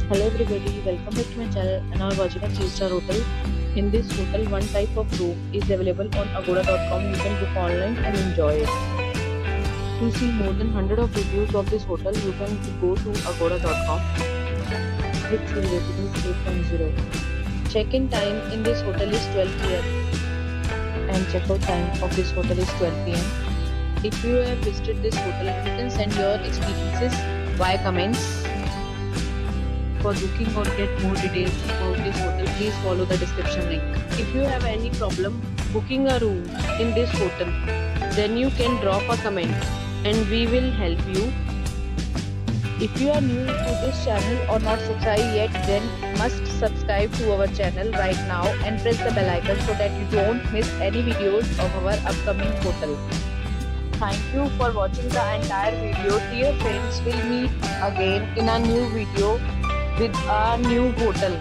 Hello everybody, welcome back to my channel and now watching a 3-star hotel. In this hotel, one type of room is available on agoda.com. You can book online and enjoy it. To see more than 100 of reviews of this hotel, you can go to agoda.com. Its rating is 8.0. Check-in time in this hotel is 12 pm and check-out time of this hotel is 12 pm. If you have visited this hotel, you can send your experiences via comments. For booking or get more details about this hotel, please follow the description link. If you have any problem booking a room in this hotel, then you can drop a comment and we will help you. If you are new to this channel or not subscribed yet, then must subscribe to our channel right now and press the bell icon so that you don't miss any videos of our upcoming hotel. Thank you for watching the entire video. Dear friends, we'll meet again in a new video with a new hotel.